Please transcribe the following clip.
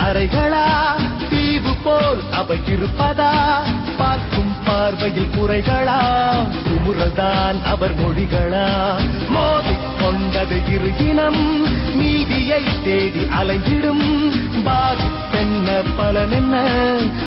அறைகளா தீவு போல் அவை இருப்பதா பார்க்கும் பார்வையில் குறைகளா குமுறதான் அவர் மொழிகளா மோதிக் கொண்டது இரு இனம் நீதியை தேடி அலைந்திடும் பாதிப்பென்ன பலனென்ன